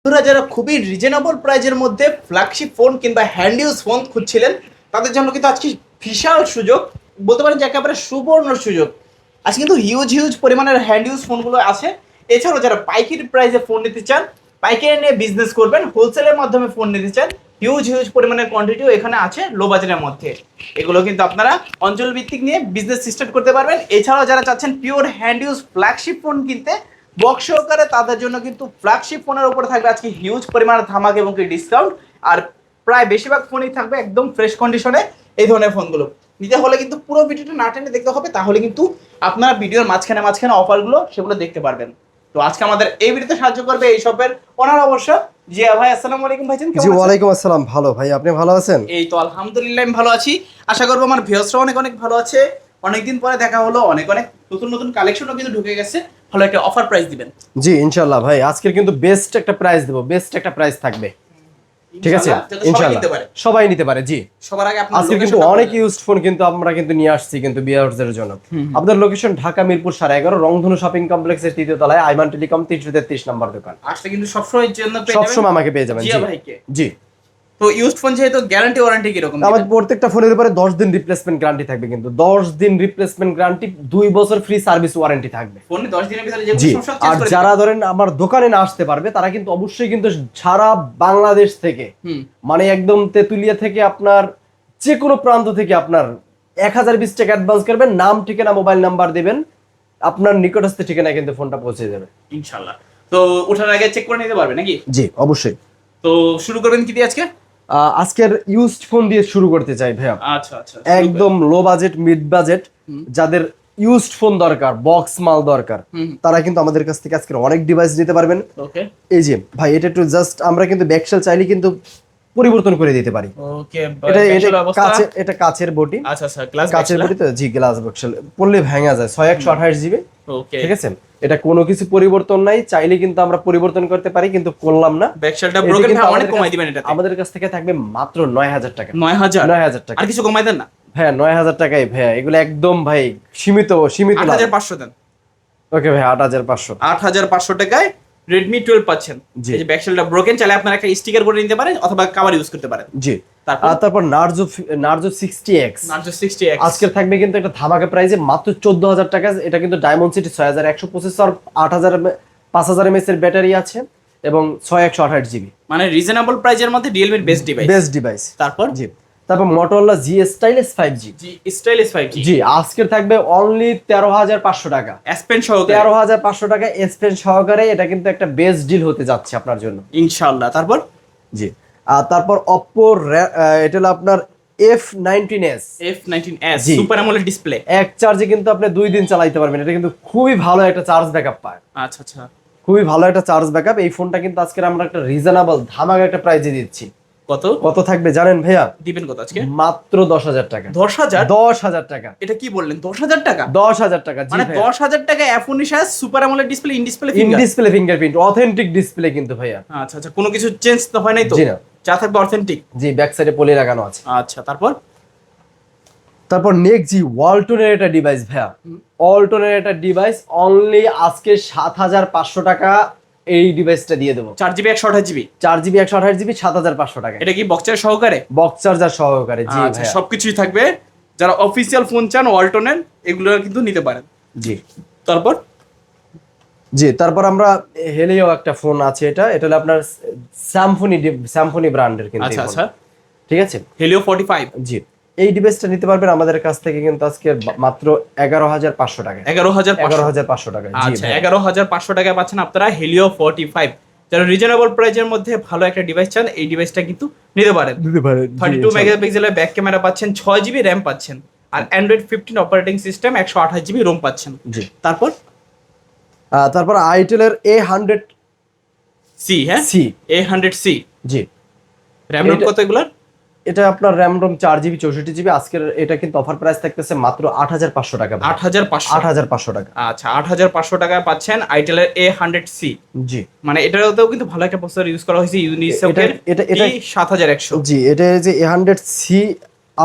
বন্ধুরা যারা খুবই রিজনেবল প্রাইজের মধ্যে ফ্ল্যাগশিপ ফোন কিংবা হ্যান্ড ইউজ ফোন খুঁজছিলেন তাদের জন্য কিন্তু আজকে বিশাল সুযোগ, বলতে পারেন যে একেবারে সুবর্ণ সুযোগ। আজকে কিন্তু হিউজ হিউজ পরিমাণের হ্যান্ড ইউজ ফোনগুলো আছে। এছাড়াও যারা পাইকারি প্রাইসে ফোন নিতে চান, পাইকারি নিয়ে বিজনেস করবেন, হোলসেলের মাধ্যমে ফোন নিতে চান, হিউজ হিউজ পরিমাণের কোয়ান্টিটিও এখানে আছে লো বাজেটের মধ্যে। এগুলো কিন্তু আপনারা অঞ্চল ভিত্তিক নিয়ে বিজনেস স্টার্ট করতে পারবেন। এছাড়াও যারা চাচ্ছেন pure hand use flagship phone কিনতে বক্স সহকারে, তাদের জন্য কিন্তু ফ্ল্যাগশিপ ফোনের উপরে থাকবে আজকে হিউজ পরিমাণে ধামাক এবং কি ডিসকাউন্ট। আর প্রায় বেশিরভাগ ফোনই থাকবে একদম ফ্রেশ কন্ডিশনে। এই ধরনের ফোনগুলো নিতে হলে কিন্তু পুরো ভিডিওটা না টেনে দেখতে হবে, তাহলে কিন্তু আপনারা ভিডিওর মাঝখানে মাঝখানে অফারগুলো সেগুলো দেখতে পারবেন। তো আজকে আমাদের এই ভিডিওতে সাহায্য করবে এই শপের ওনার অবশ্য জিয়া ভাই। আসসালামু আলাইকুম ভাইজান, কেমন জি আছেন? ওয়ালাইকুম আসসালাম। ভালো ভাই, আপনি ভালো আছেন? এই তো আলহামদুলিল্লাহ আমি ভালো আছি। আশা করবো আমার ভিউয়ার্সরা অনেক অনেক ভালো আছে। অনেকদিন পরে দেখা হলো, অনেক অনেক নতুন নতুন কালেকশনও কিন্তু ঢুকে গেছে। ভালো একটা অফার প্রাইস দিবেন। জি ইনশাআল্লাহ ভাই, আজকের কিন্তু বেস্ট একটা প্রাইস দেব, বেস্ট একটা প্রাইস থাকবে। ঠিক আছে ইনশাআল্লাহ, সবাই নিতে পারে। জি সবার আগে আপনার আজকে কিন্তু অনেক ইউজড ফোন কিন্তু আমরা কিন্তু নিয়ে আসছি কিন্তু ভিউয়ারদের জন্য। আপনাদের লোকেশন ঢাকা মিরপুর 11.5 রংধনু শপিং কমপ্লেক্সের 3য় তলায় আইমান টেলিকম 333 নম্বর দোকান। আসলে কিন্তু সবসময় জন্য পেয়ে যাবেন, সবসময় আমাকে পেয়ে যাবেন। জিয়া ভাইকে। জি তো ইউজড ফোন যেহেতু গ্যারান্টি ওয়ারেন্টি কি রকম? আমাদের প্রত্যেকটা ফোনের উপরে 10 দিন রিপ্লেসমেন্ট গ্যারান্টি থাকবে, কিন্তু 10 দিন রিপ্লেসমেন্ট গ্যারান্টি, 2 বছর ফ্রি সার্ভিস ওয়ারেন্টি থাকবে ফোনে 10 দিনের ভিতরে যে জি। কোনো সমস্যা চেঞ্জ আর করে যারা ধরেন আমার দোকানে না আসতে পারবে তারা কিন্তু অবশ্যই কিন্তু সারা বাংলাদেশ থেকে, মানে একদম তেতুলিয়া থেকে আপনার যে কোনো প্রান্ত থেকে আপনার 1020 টাকা অ্যাডভান্স করবেন, নাম ঠিকানা মোবাইল নাম্বার দিবেন, আপনার নিকটস্থ ঠিকানায় কিন্তু ফোনটা পৌঁছে যাবে ইনশাআল্লাহ। তো ওঠার আগে চেক করে নিতে পারবে নাকি? জি অবশ্যই। তো শুরু করবেন কি দিয়ে আজকে? আজকের ইউজড ফোন দিয়ে শুরু করতে চাই ভাইয়া। আচ্ছা আচ্ছা, একদম লো বাজেট মিড বাজেট যাদের ইউজড ফোন দরকার, বক্স মাল দরকার, তারা কিন্তু আমাদের কাছ থেকে আজকে অনেক ডিভাইস নিতে পারবেন। ওকে এই যে ভাই, এটা একটু জাস্ট আমরা কিন্তু ব্যাকশেল চাইলে কিন্তু পরিবর্তন করে দিতে পারি। ওকে এটা কাচের বডি। আচ্ছা আচ্ছা, গ্লাস কাচের বডি তো, জি গ্লাস ব্যাকশেল পড়লে ভাঙা যায়। 6128 জিবি। ওকে ঠিক আছে, এটা কোনো কিছু পরিবর্তন নাই, চাইলে কিন্তু আমরা পরিবর্তন করতে পারি, কিন্তু করলাম না। ব্যাকশেলটা ব্রোকেন হয়, অনেক কমাই দিবেন এটা। আমাদের কাছ থেকে থাকবে মাত্র 9000 টাকা। 9000 টাকা। আর কিছু কমাই দেন না ভাইয়া? 9000 টাকাই ভাইয়া, এগুলো একদম ভাই সীমিত 8500 দেন। ওকে ভাই 8500। 8500 টাকায় Redmi 12 পাচ্ছেন। জি। এই যে ব্যাকশেলটা ব্রোকেন, চাইলে আপনারা একটা স্টিকার করে নিতে পারেন অথবা কভার ইউজ করতে পারেন। জি। তারপর তারপর নার্জো 60X Narzo 60X আজকের থাকবে কিন্তু একটা ধামাকা প্রাইসে মাত্র 14000 টাকা। এটা কিন্তু ডায়মন্ড সিটি 6100 প্রসেসর, 5000 mAh এর ব্যাটারি আছে এবং 6128 জিবি। মানে রিজনেবল প্রাইজের মধ্যে Realme এর বেস্ট ডিভাইস। তারপর জি। তারপর Motorola G Stylus 5G। জি স্টাইলিশ 5G। জি আজকের থাকবে অনলি 13500 টাকা। S Pen সহকারে 13500 টাকা S Pen সহকারে। এটা কিন্তু একটা বেস্ট ডিল হতে যাচ্ছে আপনার জন্য ইনশাআল্লাহ। তারপর জি। আর তারপর Oppo এটা হলো আপনার F19s। F19s জি। Super AMOLED display. এক চার্জে কিন্তু আপনি 2 দিন চালাতে পারবেন। এটা কিন্তু খুবই ভালো একটা চার্জ ব্যাকআপ পায়। আচ্ছা আচ্ছা, খুবই ভালো একটা চার্জ ব্যাকআপ। এই ফোনটা কিন্তু আজকে আমরা একটা রিজনেবল ধামাকা একটা প্রাইসে দিচ্ছি। কত থাকবে জানেন ভাইয়া? দিবেন কত আজকে? মাত্র 10000 টাকা। 10000 টাকা। এটা কি বললেন? 10000 টাকা? 10000 টাকা। জি মানে ভাইয়া। 10000 টাকা F19s super AMOLED display, in display in display fingerprint, authentic display কিন্তু ভাইয়া। আচ্ছা আচ্ছা, কোনো কিছু চেঞ্জ তো হয় নাই তো? জি না, যা থাকবে অথেন্টিক। জি ব্যাক সাইডে পলি লাগানো আছে। আচ্ছা তারপর নেক্সট জি ওয়ালটনের একটা ডিভাইস ভাইয়া। ওয়ালটনের একটা ডিভাইস অনলি আজকে 7500 টাকা এই ডিভাইসটা দিয়ে দেবো। 4GB 128GB 4GB 128GB 7500 টাকা। এটা কি বক্সের সহকারে? বক্স চার্জার সহকারে। জি আচ্ছা, ভাইয়া সবকিছুই থাকবে। যারা অফিসিয়াল ফোন চান ওয়ালটনের, এগুলো কিন্তু নিতে পারেন। জি। তারপর তারপর আমরা হেলিও একটা ফোন আছে, এটা হলো আপনার স্যামফনি ব্র্যান্ডের কিন্তু। আচ্ছা আচ্ছা, ঠিক আছে, হেলিও 45। জি এই ডিভাইসটা নিতে পারবেন আমাদের কাছ থেকে কিন্তু আজকে মাত্র 11500 টাকা। 11500 টাকা। জি আচ্ছা 11500 টাকায় পাচ্ছেন আপনারা হেলিও 45। যারা রিজনেবল প্রাইজের মধ্যে ভালো একটা ডিভাইস চান, এই ডিভাইসটা কিন্তু নিতে পারেন। 32 মেগাপিক্সেলের ব্যাক ক্যামেরা পাচ্ছেন, 6GB র্যাম পাচ্ছেন, আর Android 15 operating system, 128GB ROM পাচ্ছেন। জি। তারপর আইটেলের A100C। হ্যাঁ A100C। জি। র্যাম রোম কত এগুলার? এটা আপনার র্যাম রোম 4GB 64GB। আজকের এটা কিন্তু অফার প্রাইস থাকতেছে মাত্র 8500 টাকা। 8500 টাকা। আচ্ছা 8500 টাকায় পাচ্ছেন আইটেলের A100C। জি। মানে এটাতেও কিন্তু ভালো একটা প্রসেসর ইউজ করা হয়েছে, ইউনিসকের এটা 7100। জি এটা যে A100C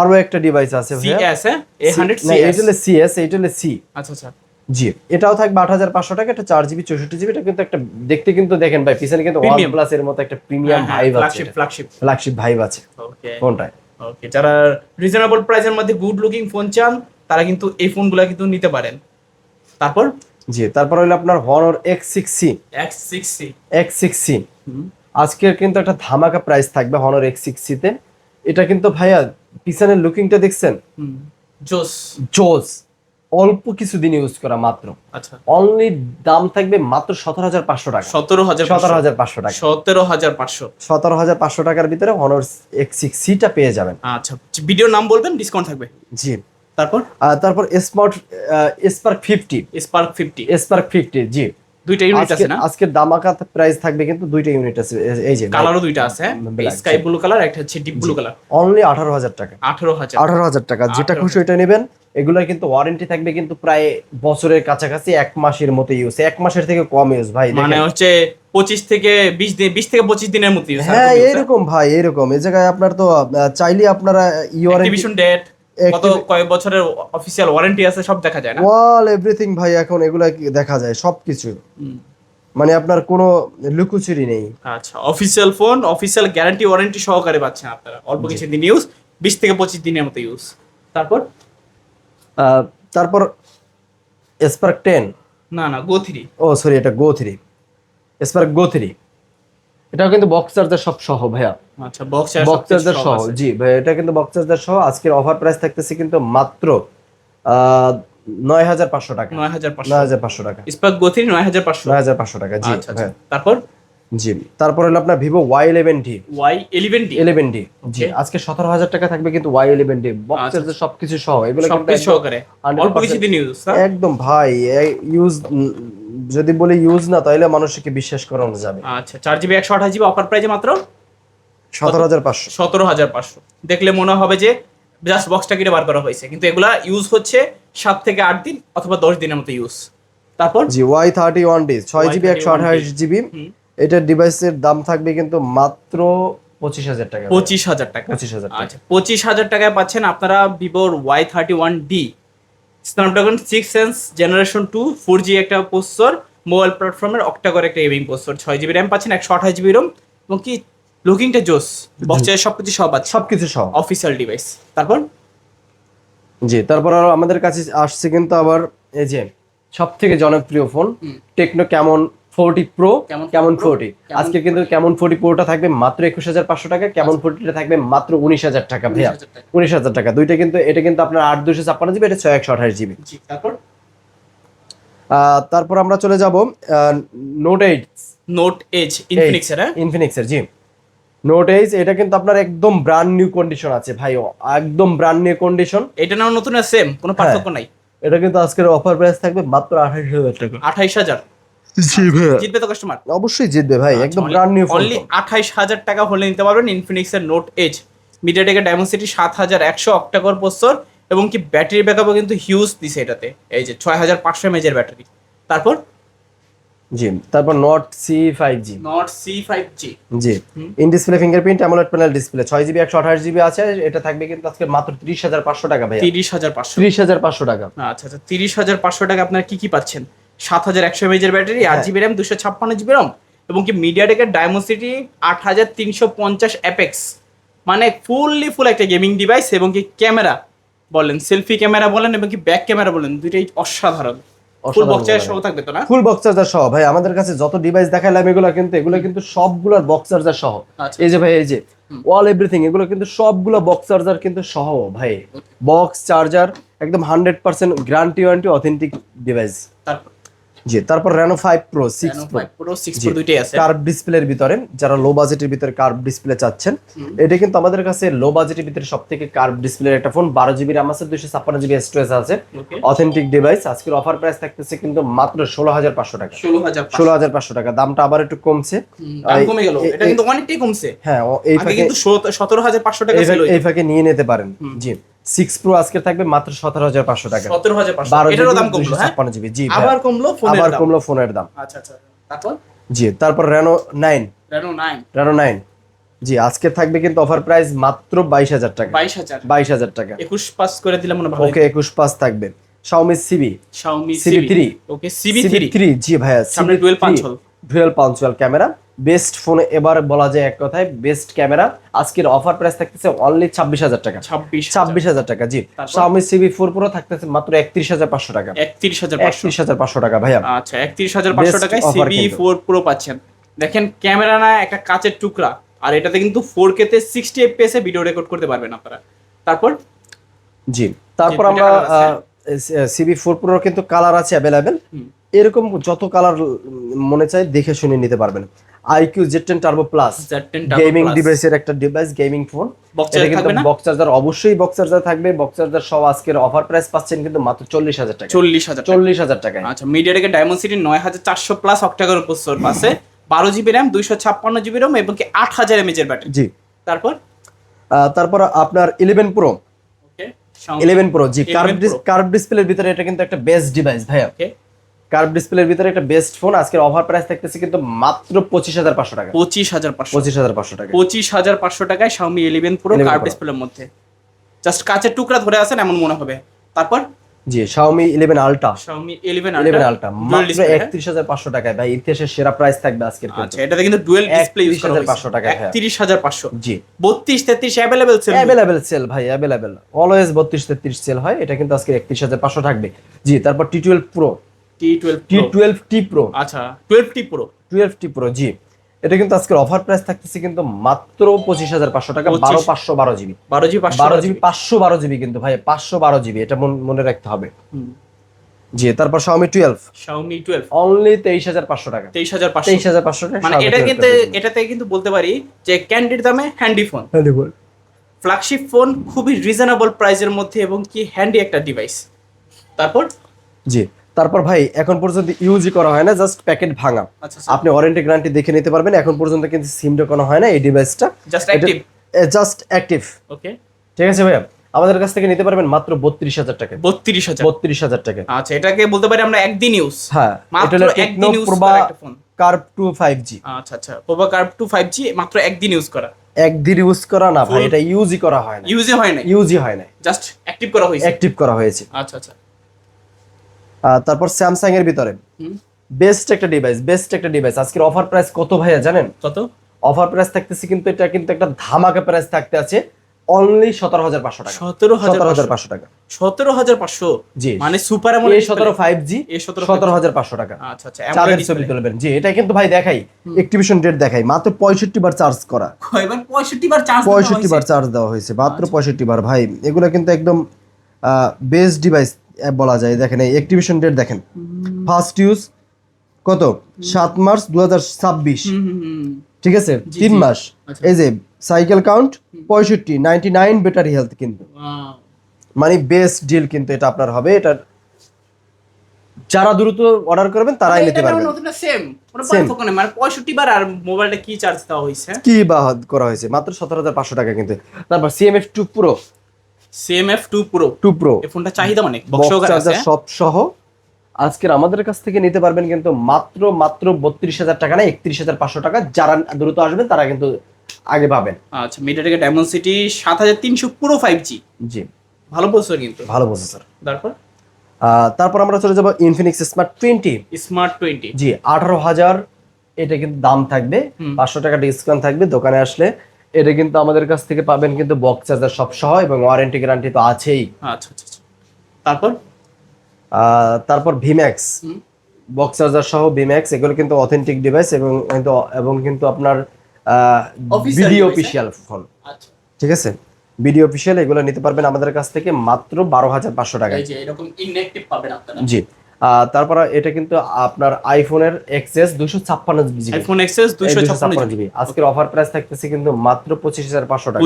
আরো একটা ডিভাইস আছে ভাইয়া। CS A100CS। না এটা হলো CS, এটা হলো C। আচ্ছা আচ্ছা, জি, এটাও থাকবে 8,500 টাকা, এটা 4 জিবি 64 জিবি। এটা কিন্তু একটা দেখতে কিন্তু দেখেন ভাই পিছনে কিন্তু Premium। OnePlus এর মতো একটা প্রিমিয়াম ভাইব আছে, ফ্ল্যাগশিপ। ফ্ল্যাগশিপ ভাইব আছে ওকে ফোনটায়। ওকে, যারা রিজনেবল প্রাইসের মধ্যে গুড লুকিং ফোন চান তারা কিন্তু এই ফোনগুলো কিন্তু নিতে পারেন। তারপর জি, তারপর হলো আপনার Honor X6C। X6C। X6C আজকের কিন্তু একটা ধামাকা প্রাইস থাকবে Honor X6C তে। এটা কিন্তু ভাইয়া পিছনের লুকিংটা দেখছেন, জোস। জোস। অল্প কিছুদিন ইউজ করা মাত্র, আচ্ছা, অনলি দাম থাকবে মাত্র 17,500 টাকা। 17,500 টাকা, 17,500। 17,500 টাকার ভিতরে Honor X6C টা পেয়ে যাবেন। আচ্ছা, ভিডিওর নাম বলবেন, ডিসকাউন্ট থাকবে। জি, তারপর তারপর স্পার্ক 50। স্পার্ক 50 জি, দুইটা ইউনিট আছে না? আজকের দামাকা প্রাইস থাকবে কিন্তু দুইটা ইউনিট আছে, এই যে কালারও দুইটা আছে, black, স্কাই ব্লু কালার, একটা হচ্ছে ডিপ ব্লু কালার। অনলি 18,000 টাকা। 18,000 টাকা, যেটা 18,000 খুশি ওইটা নেবেন। এগুলোর কিন্তু ওয়ারেন্টি থাকবে কিন্তু প্রায় বছরের কাছাকাছি, 1 মাসের মতো ইউজ, 1 মাসের থেকে কম ইউজ ভাই। মানে হচ্ছে 25 থেকে 20 দিন, 20 থেকে 25 দিনের মতো ইউজ। হ্যাঁ এরকম ভাই, এরকম। এই জায়গায় আপনার তো চাইলে আপনারা অ্যাক্টিভেশন ডেট, কত কয় বছরের অফিশিয়াল ওয়ারেন্টি আছে সব দেখা যায় না? ওয়াল এভরিথিং ভাই, এখন এগুলা দেখা যায় সবকিছু, মানে আপনার কোনো লুকোচুরি নেই। আচ্ছা, official phone, official guarantee warranty সহকারে পাচ্ছেন আপনারা, অল্প কিছু দিন ইউজ, 20 থেকে 25 দিনের মতো ইউজ। তারপর স্পার্ক 10, না গো 3। ও সরি, এটা গো 3, স্পার্ক গো 3। এটাও কিন্তু বক্স চার্জার সব সহ ভাইয়া। আচ্ছা, বক্স চার্জার সহ, জি ভাই, এটা কিন্তু বক্স চার্জার সহ। আজকের অফার প্রাইস থাকতেছে কিন্তু মাত্র 9,500 টাকা। 9,500 টাকা স্পার্ক গো 3 9,500। 9,500 টাকা, জি ভাই। তারপর জি, তারপর হলো আপনার ভিভো Y11D। Y11D জি, আজকে 17,000 টাকা থাকবে কিন্তু Y11D, বক্স চার্জার সবকিছু সহ। এগুলো কিন্তু সবকিছু সহকারে অল্প কিছু দিন ইউজ। একদম ভাই, ইউজ যদি বলি ইউজ না, তাহলে মানুষকে বিশ্বাস করানো যাবে। আচ্ছা, 4GB 128GB অফার প্রাইসে মাত্র 17,500। 17,500। দেখলে মনে হবে যে জাস্ট বক্সটা কিনে বার করা হয়েছে, কিন্তু এগুলা ইউজ হচ্ছে 7 থেকে 8 দিন অথবা 10 দিনের মতো ইউজ। তারপর জি, Y31D 6GB 128GB। এটার ডিভাইসের দাম থাকবে কিন্তু মাত্র 25,000 টাকা। 25,000 টাকা। 25,000 টাকা। আচ্ছা, 25,000 টাকায় পাচ্ছেন আপনারা ভিভোর Y31D Snapdragon 6 sense generation 2 4G একটা প্রসেসর, মোবাইল প্ল্যাটফর্মের অক্টাকোর একটা গেমিং প্রসেসর, 6GB র্যাম পাচ্ছেন, 128GB রোম, এবং কি লুকিংটা জোস, বক্সের সবকিছু সব আছে, সবকিছু সহ অফিসিয়াল ডিভাইস। তারপর জি, তারপর আরো আমাদের কাছে আসছে কিন্তু আবার এই যে সবথেকে জনপ্রিয় phone techno Camon 40 pro. Camon 40 আজকে কিন্তু ক্যামন 40 প্রোটা থাকবে মাত্র 21,500 টাকা। ক্যামন 40টা থাকবে মাত্র 19,000 টাকা ভাইয়া। 19,000 টাকা দুইটা কিন্তু। এটা কিন্তু আপনার 8/256GB, এটা 6/128GB। জি, তারপর তারপর আমরা চলে যাব নোট 8। নোট এজ ইনফিনিক্সের। ইনফিনিক্সের জি, নোট 8। এটা কিন্তু আপনার একদম ব্র্যান্ড নিউ কন্ডিশন আছে ভাই, একদম ব্র্যান্ড নিউ কন্ডিশন। এটা নাও নতুন আর সেম, কোনো পার্থক্য নাই। এটা কিন্তু আজকের অফার প্রাইস থাকবে মাত্র 28,000 টাকা। 28,000। জি ভাই, জিতবে তো কাস্টমার? অবশ্যই জিতবে ভাই, একদম ব্র্যান্ড নিউ ফোন। অনলি 28,000 টাকা হলে নিতে পারবেন ইনফিনিক্সের নোট এজ। মিডিয়াটেকের ডায়মন্ডসিটি 7100 অক্টাকোর প্রসেসর, এবং কি ব্যাটারি ব্যাকআপও কিন্তু হিউজ দিছে এটাতে, এই যে 6500 mAh এর ব্যাটারি। তারপর জি, তারপর note C5G। Note C5G G, in display fingerprint AMOLED panel display, 6GB 128GB আছে। এটা থাকবে কিন্তু আজকে মাত্র 30,500 টাকা ভাই। 30,500। 30,500 টাকা। আচ্ছা আচ্ছা, 30,500 টাকা আপনারা কি কি পাচ্ছেন? 7100 mAh এর ব্যাটারি, 8GB র্যাম, 256GB রম, এবং কি মিডিয়াটেকের ডায়মন্ডসিটি 8350 অ্যাপেক্স, মানে ফুল একটা গেমিং ডিভাইস। এবং কি ক্যামেরা বলেন, সেলফি ক্যামেরা বলেন, এবং কি ব্যাক ক্যামেরা বলেন, দুইটাই অসাধারণ। ফুল বক্স চার্জার সহ থাকবে তো না? ফুল বক্স চার্জার সহ ভাই। আমাদের কাছে যত ডিভাইস দেখাইলাম এগুলো কিন্তু সবগুলোর বক্স চার্জার সহ। এই যে ভাই, এই যে অল এভরিথিং, এগুলো কিন্তু সবগুলো বক্স চার্জার কিন্তু সহ ভাই। বক্স চার্জার একদম 100% গ্যারান্টি ওয়ারেন্টি অথেন্টিক ডিভাইস। তারপর জি, তারপর Reno 5 Pro 6 Pro 6 Pro দুইটাই আছে। কার্ভ ডিসপ্লের ভিতরে, যারা লো বাজেটের ভিতরে কার্ভ ডিসপ্লে চাচ্ছেন, এটা কিন্তু আমাদের কাছে লো বাজেটের ভিতরে সবথেকে কার্ভ ডিসপ্লের একটা ফোন। 12GB RAM আছে, 256GB স্টোরেজ আছে, অথেন্টিক ডিভাইস। আজকের অফার প্রাইস থাকতেছে কিন্তু মাত্র 16,500 টাকা। 16,500 টাকা। দামটা আবার একটু কমছে, দাম কমে গেল। এটা কিন্তু অনেকটাই কমছে। হ্যাঁ, এই আগে কিন্তু 17,500 টাকা ছিল। এই ফাঁকে নিয়ে নিতে পারেন। জি, 6 Pro আজকে থাকবে মাত্র 17,500 টাকা। 17,500। এটারও দাম কমলো, হ্যাঁ 256GB। জি, আবার কমলো ফোনের দাম। আচ্ছা আচ্ছা, তারপর জি, তারপর Reno 9। Reno 9 জি, আজকে থাকবে কিন্তু অফার প্রাইস মাত্র 22,000 টাকা। 22,000। 22,000 টাকা। 21 পাস করে দিলে মনে ভালো। ওকে, 21 পাস থাকবে। Xiaomi CB Xiaomi CB3 okay CB3 জি ভাইয়া, সামনে ডুয়েল পাঞ্চল, ডুয়াল পাঞ্চুয়াল ক্যামেরা, বেস্ট ফোন এবার বলা যায় এক কথায় বেস্ট ক্যামেরা। আজকের অফার প্রাইস থাকতেছে অনলি 26,000 টাকা, 26,000 টাকা। জি, Xiaomi CB4 Pro থাকতেছে মাত্র 31,500 টাকা, 31,500 টাকা ভাইয়া। আচ্ছা 31,500 টাকায় CB4 Pro পাচ্ছেন। দেখেন ক্যামেরা না একটা কাচের টুকরা, আর এটাতে কিন্তু 4K তে 60 fps এ ভিডিও রেকর্ড করতে পারবেন আপনারা। তারপর জি, তারপর আমরা CB4 Pro কিন্তু কালার আছে অ্যাভেলেবেল, এরকম যত কালার মনে চায় দেখে শুনে নিতে পারবেন। IQ Z10 Turbo Plus gaming ডিভাইসের একটা ডিভাইস, গেমিং ফোন। এটা কিন্তু বক্স চার্জার, অবশ্যই বক্স চার্জার থাকবে। বক্স চার্জার সহ আজকের অফার প্রাইস পাচ্ছেন কিন্তু মাত্র 40,000 টাকা, 40,000 টাকায়। আচ্ছা, মিডিয়াটেকের ডায়মন্ডসিটি 9400 প্লাস অক্টাকোর প্রসেসর পাশে, 12GB RAM, 256GB ROM এবং কি 8000 mAh এর ব্যাটারি। জি, তারপর আপনার 11 Pro, ওকে 11 Pro জি, কার্ভ ডিসপ্লের ভিতরে এটা কিন্তু একটা বেস্ট ডিভাইস ভাইয়া। ওকে, কার্ভ ডিসপ্লের ভিতরে একটা বেস্ট ফোন। আজকের অফার প্রাইস থাকতেছে কিন্তু মাত্র 25,500 টাকা, 25,500 টাকা, 25,500 টাকায় Xiaomi 11 Pro কার্ভ ডিসপ্লের মধ্যে জাস্ট কাচের টুকরা ধরে আছেন এমন মনে হবে। তারপর জি, Xiaomi 11 Ultra, Xiaomi 11 Ultra মাত্র 31,500 টাকায় ভাই, ইতিহাসের সেরা প্রাইস থাকবে আজকের। আচ্ছা, এটাতে কিন্তু ডুয়াল ডিসপ্লে ইউজ করা হয়েছে 31,500 টাকায়, 31,500 জি। 32 33 अवेलेबल সেল ভাই, অ্যাভেলেবেল অলওয়েজ 32 33 সেল হয়। এটা কিন্তু আজকে 31,500 থাকবে। জি, তারপর T12 Pro, T12T Pro, আচ্ছা 12T Pro, জি, এটা কিন্তু আজকের অফার প্রাইস থাকতেছে কিন্তু মাত্র 25,500 টাকা, 12/512 GB, 12GB 512GB কিন্তু ভাই, 512GB, এটা মনে রাখতে হবে। জি, তারপর Xiaomi 12 অনলি 23,500 টাকা, 23,500 টাকা। মানে এটাতে কিন্তু বলতে পারি যে ক্যান্ডিড দামে হ্যান্ডি ফোন, ফ্ল্যাগশিপ ফোন, খুবই রিজনেবল প্রাইসের মধ্যে এবং কি হ্যান্ডি একটা ডিভাইস। তারপর ভাই এখন পর্যন্ত ইউজই করা হয় না, জাস্ট প্যাকেট ভাঙা। আপনি ওয়ারেন্টি গ্যারান্টি দেখে নিতে পারবেন। এখন পর্যন্ত কিন্তু সিম ঢোকানো হয় না এই ডিভাইসটা, জাস্ট অ্যাক্টিভ। ওকে, ঠিক আছে ভাইয়া, আমাদের কাছ থেকে নিতে পারবেন মাত্র 32,000 টাকা, 32,000 টাকা। আচ্ছা, এটাকে বলতে পারি আমরা একদিন ইউজ। হ্যাঁ, মাত্র একদিন ইউজ করা একটা ফোন, কার্ভ 2 5G। আচ্ছা, পোভা কার্ভ 2 5G মাত্র একদিন ইউজ করা। একদিন ইউজ করা না ভাই, এটা ইউজই করা হয় না, ইউজই হয় না, জাস্ট অ্যাক্টিভ করা হয়েছে। আচ্ছা, তারপর স্যামসাং এর ভিতরে বেস্ট একটা ডিভাইস। আজকের অফার প্রাইস কত ভাইয়া জানেন? কত অফার প্রাইস থাকতেছে? কিন্তু এটা কিন্তু একটা ধামাকা প্রাইস থাকতে আছে, অনলি 17,500 টাকা, 17,500 টাকা, 17,500। জি, মানে সুপার অ্যামোলেড A17 5G 17,500 টাকা। আচ্ছা, চার্জের ছবি তুলবেন। জি, এটা কিন্তু ভাই দেখাই, অ্যাক্টিভেশন ডেট দেখাই, মাত্র 65 বার চার্জ করা, কয়বার 65 বার চার্জ 65 বার চার্জ দেওয়া হয়েছে, মাত্র 65 বার ভাই। এগুলো কিন্তু একদম বেস্ট ডিভাইস বলা যায়। দেখেন এই অ্যাক্টিভেশন ডেট দেখেন, ফার্স্ট ইউজ কত 7 মার্চ 2026, ঠিক আছে, 3 মাস। এই যে সাইকেল কাউন্ট 65, 99 ব্যাটারি হেলথ, কিন্তু মানে বেস্ট ডিল কিন্তু এটা আপনার হবে। এটা যারা দ্রুত অর্ডার করবেন তারাই নিতে পারবেন। সেম মানে 65 বার। আর মোবাইলটা কি চার্জ দেওয়া হয়েছে, কি বা করা হয়েছে, মাত্র 17,500 টাকা কিন্তু। তারপর CMF2 Pro, এই ফোনটা চাহিদা অনেক, বক্স চার্জার সব সহ আজকের আমাদের কাছ থেকে নিতে পারবেন কিন্তু মাত্র 32,000 টাকা না, 31,500 টাকা। যারা দ্রুত আসবেন তারা কিন্তু আগে পাবেন। আচ্ছা, মিডিয়াটেকের ডায়মন্ডসিটি 7300 Pro 5G, জি, ভালো প্রসেসর কিন্তু, ভালো প্রসেসর। তারপর আমরা চলে যাব ইনফিনিক্স স্মার্ট 20, জি, 18,000 এটা কিন্তু দাম থাকবে, 500 টাকা ডিসকাউন্ট থাকবে দোকানে আসলে। এটা কিন্তু আমাদের কাছ থেকে পাবেন কিন্তু বক্স চার্জার সব সহ এবং ওয়ারেন্টি গ্যারান্টি তো আছেই। আচ্ছা, তারপর ভিম্যাক্স বক্স চার্জার সহ ভিম্যাক্স, এগুলো কিন্তু অথেন্টিক ডিভাইস এবং কিন্তু আপনার ভিডিও অফিশিয়াল ফোন। আচ্ছা, ঠিক আছে, ভিডিও অফিশিয়াল, এগুলো নিতে পারবেন আমাদের কাছ থেকে মাত্র 12,500 টাকা। এই যে এরকম ইনঅ্যাক্টিভ পাবেন আপনারা। জি, তারপর এটা কিন্তু আপনার আইফোনের XS 256GB, iPhone XS 256GB আজকের অফার প্রাইস থাকতেছে কিন্তু মাত্র 25,500 টাকা,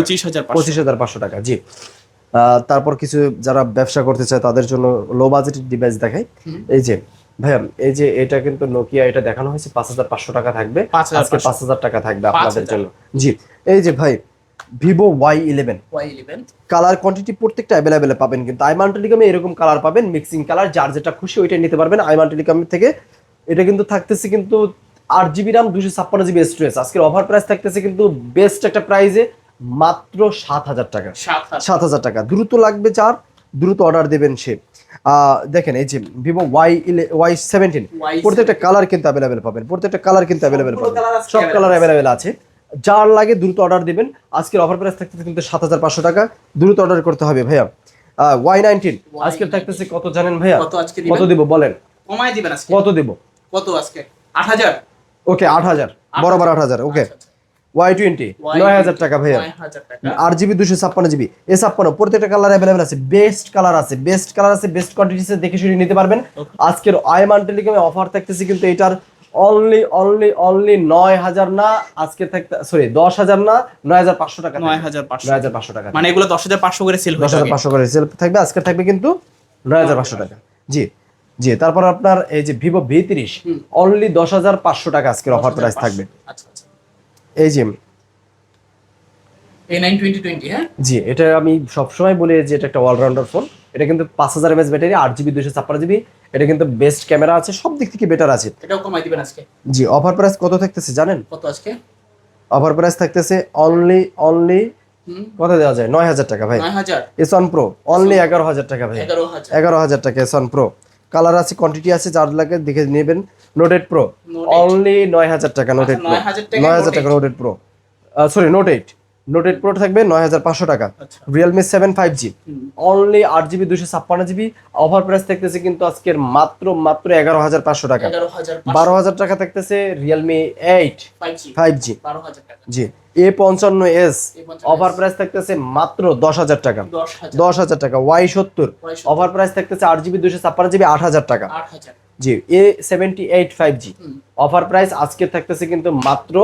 25,500 টাকা। জি, তারপর কিছু যারা ব্যবসা করতে চায় তাদের জন্য লো বাজেটের ডিভাইস দেখাই। এই যে ভাইয়া, এই যে এটা কিন্তু নোকিয়া, এটা দেখানো হয়েছে 5,500 টাকা থাকবে, আজকে 5,000 টাকা থাকবে আপনাদের জন্য। জি, এই যে ভাই ভিভো Y11 কালার কোয়ান্টিটি প্রত্যেকটা অ্যাভেলেবেল পাবেন, কিন্তু আইমান টেলিকমে এরকম কালার পাবেন, মিক্সিং কালার, যার যেটা খুশি ওইটাই নিতে পারবেন আইমান টেলিকম থেকে। এটা কিন্তু থাকতেছে কিন্তু 8GB RAM 256GB স্টোরেজ। আজকের অফার প্রাইস থাকতেছে কিন্তু বেস্ট একটা প্রাইসে মাত্র 7,000 টাকা, 7,000 টাকা। দ্রুত লাগবে যার, দ্রুত অর্ডার দেবেন সে। দেখেন এই যে ভিভো Y17 প্রত্যেকটা কালার কিন্তু অ্যাভেলেবেল পাবেন, প্রত্যেকটা কালার কিন্তু অ্যাভেলেবেল সবগুলো পাবেন, colour আজকে সব কালার available অ্যাভেলেবেল আছে। যার লাগে দ্রুত অর্ডার দিবেন। আজকের অফার প্রাইস থাকতেছে কিন্তু 7,500 টাকা, দ্রুত অর্ডার করতে হবে ভাইয়া। Y19 আজকের থাকতেছে কত জানেন ভাইয়া? কত আজকে কত দিব বলেন? কমাই দিবেন আজকে কত দিব? কত আজকে 8000 ওকে 8,000, বরাবর 8,000। ওকে আচ্ছা, আচ্ছা। Y20 9,000 টাকা ভাইয়া। 9000 টাকা 8GB 256GB A56 প্রত্যেকটা কালার অ্যাভেলেবেল আছে, বেস্ট কালার আছে, বেস্ট কালার আছে, বেস্ট কোয়ান্টিটিতে দেখে শুনে নিতে পারবেন। আজকের আইমান টেলিকমে অফার থাকতেছে কিন্তু এটার অনলি 9,000 না, আজকে থাকতে সরি 10,000 না, 9,500 টাকা, 9500 9,500 টাকা, মানে এগুলো 10500 করে সেল হয়ে যাবে 10,500 করে সেল থাকবে। আজকে থাকবে কিন্তু 9,500 টাকা। জি জি, তারপর আপনার এই যে ভিভো V30 অনলি 10,500 টাকা আজকের অফার প্রাইস থাকবে। আচ্ছা আচ্ছা এই যে A9 2020 হ্যাঁ জি, এটা আমি সবসময় বলি যে এটা একটা অলরাউন্ডার ফোন। এটা কিন্তু 5000 mAh ব্যাটারি, 8GB 256GB, এটা কিন্তু বেস্ট ক্যামেরা আছে, সব দিক থেকে বেটার আছে। এটাও কমাই দিবেন আজকে জি, অফার প্রাইস কত থাকতেছে জানেন? কত আজকে অফার প্রাইস থাকতেছে অনলি কত দেওয়া যায়? 9,000 টাকা ভাই। 9000 S1 Pro অনলি 11,000 টাকা ভাই, 11000 11,000 টাকা S1 Pro। কালার আছে, কোয়ান্টিটি আছে, যার লাগে দেখে নেবেন। Note 8 Pro Note 8 অনলি 9,000 টাকা, Note 8 Pro 9,000 টাকায় 9,000 টাকা Note Note 8 Pro, sorry Note 8 Pro থাকবে 9,500 টাকা। আচ্ছা। Realme 7 5G only 8GB 256GB, offer price থাকতেছে কিন্তু আজকের মাত্র 11,500 টাকা। 11500 12,000 টাকা থাকতেছে Realme 8 5G 5G 12000 টাকা জি। A55s A55s অফার প্রাইস থাকতেছে মাত্র 10,000 টাকা, 10000 10,000 টাকা। Y70 অফার প্রাইস থাকতেছে 8GB 256GB 8,000 টাকা। 8000 জি। A78 5G অফার প্রাইস আজকে থাকতেছে কিন্তু মাত্র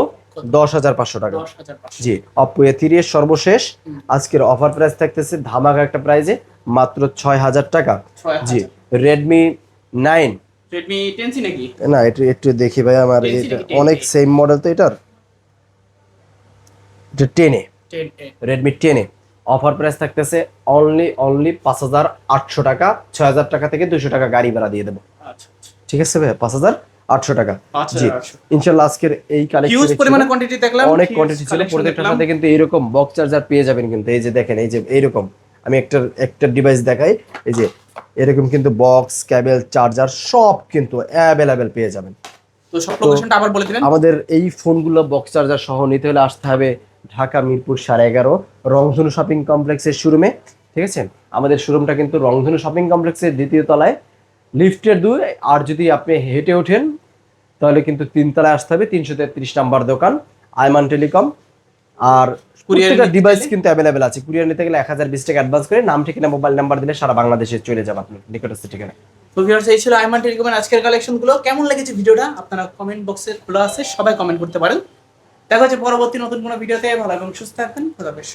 10,500 টাকা। 10500 জি। Oppo A3s সর্বশেষ আজকের অফার প্রাইস থাকতেছে ধামাকা একটা প্রাইজে মাত্র 6,000 টাকা। 6000 জি। Redmi 9 Redmi 10C নাকি না, একটু একটু দেখি ভাই, আমার 10C এটা নাকি 10A? অনেক সেম মডেল তো এটার। এটা 10A, 10A Redmi 10A offer price থাকতেছে অনলি 5,800 টাকা। 6,000 টাকা থেকে 200 টাকা গাড়ি ভাড়া দিয়ে দেবো। আচ্ছা আচ্ছা ঠিক আছে ভাই, 5,800 টাকা। জি 5,800 ইনশাআল্লাহ আজকের এই হিউজ কালেকশন পরিমাণে কোয়ান্টিটি দেখলাম অনেক huge কোয়ান্টিটি ছিল। collection প্রত্যেকটার দেখলাম। সাথে কিন্তু এইরকম বক্স চার্জার পেয়ে যাবেন কিন্তু। এই যে দেখেন, এই যে এইরকম আমি একটা ডিভাইস দেখাই, এই যে এরকম কিন্তু বক্স, কেবল, চার্জার সব কিন্তু অ্যাভেলেবেল পেয়ে যাবেন। তো সব লোকেশনটা আবার বলে দিবেন। আমাদের এই ফোনগুলো বক্স চার্জার সহ নিতে হলে আসতে হবে ঢাকা মিরপুর 11.5 রংধনু শপিং কমপ্লেক্সের শোরুমে। ঠিক আছে, আমাদের শোরুমটা কিন্তু রংধনু শপিং কমপ্লেক্সের 2য় তলায়, লিফটের 2। আর যদি আপনি হেঁটে ওঠেন তাহলে কিন্তু 3 তলায় আসতে হবে, 333 নাম্বার দোকান আইমান টেলিকম। আর প্রত্যেকটা ডিভাইস কিন্তু অ্যাভেলেবেল আছে। কুরিয়ার নিতে গেলে 1020 টাকা অ্যাডভান্স করে নাম, ঠিকানা, মোবাইল নাম্বার দিলে সারা বাংলাদেশে চলে যাবে আপনার নিকটস্থ ঠিকানা। তো ভিউয়ার্স, এই ছিল আইমান টেলিকমের আজকের কালেকশনগুলো। কেমন লেগেছে ভিডিওটা আপনারা কমেন্ট বক্সে খোলা আছে, সবাই কমেন্ট করতে পারেন। দেখা হচ্ছে পরবর্তী নতুন কোনো ভিডিওতে। ভালো এবং সুস্থ থাকবেন। খোদা হাফেজ।